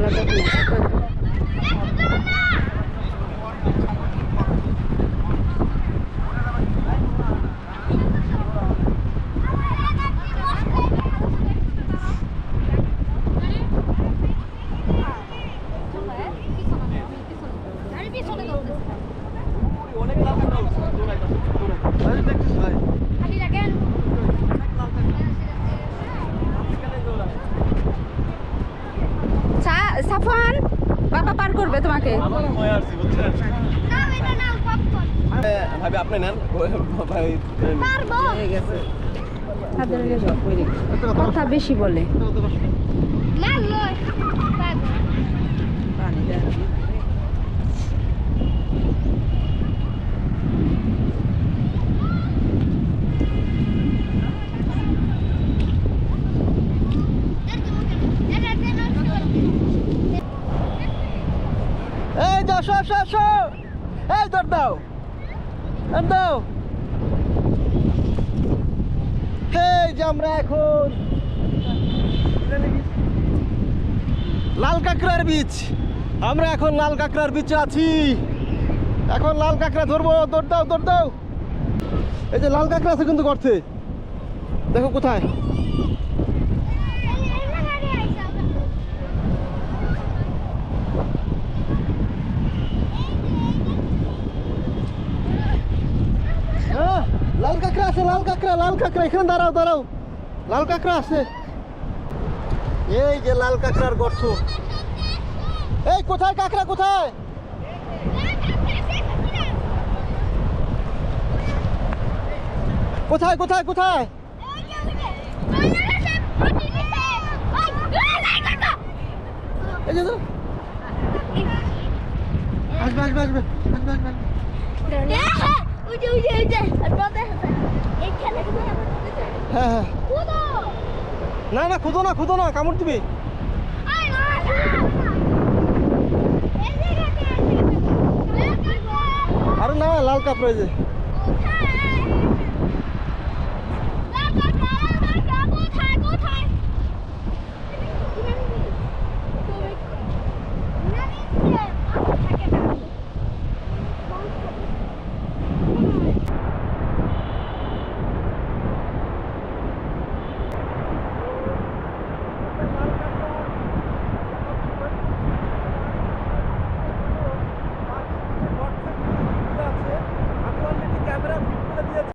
আমরা দেখি সাফওয়ান বাবা পার করবে তোমাকে ভাবি আপনি নেন ভাই কথা বেশি বলে এই যাও সো এই দৌড় দাও এই যে আমরা এখন লাল কাঁকড়ার বীজ আমরা এখন লাল কাঁকড়ার বীজে আছি এখন লাল কাঁকড়া ধরবো দৌড় দাও এই যে লাল কাঁকড়া আছে কিন্তু করতে দেখো কোথায় লাল কাঁকড়া আছে লাল কাঁকড়া এখানে দাঁড়াও লাল কাঁকড়া আছে এই যে লাল কাঁকড়ার গর্ত এই কোথায় কাঁকড়া কোথায় কোথায় এই যে আসবে হ্যাঁ না খুদো না কামড় দিবি আরে না লাল কাঁকড়া যে